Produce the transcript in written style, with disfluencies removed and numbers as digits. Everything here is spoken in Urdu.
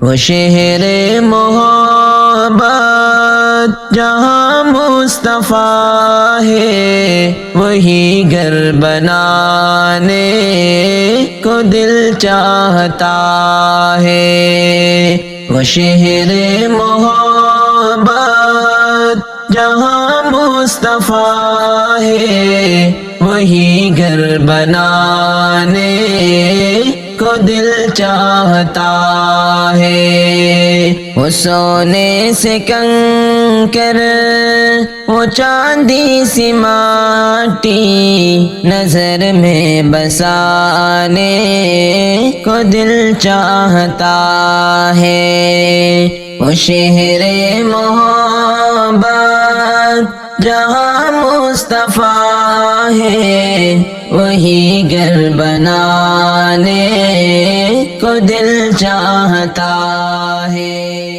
وہ شہر محبت جہاں مصطفیٰ ہے، وہی گھر بنانے کو دل چاہتا ہے۔ وہ شہر محبت جہاں مصطفیٰ ہے، وہی گھر بنانے کو دل چاہتا ہے۔ وہ سونے سے کنکر، وہ چاندی سی ماٹی، نظر میں بسانے کو دل چاہتا ہے۔ وہ شہر محبت جہاں مصطفیٰ ہے، وہی گھر بنانے کو دل چاہتا ہے۔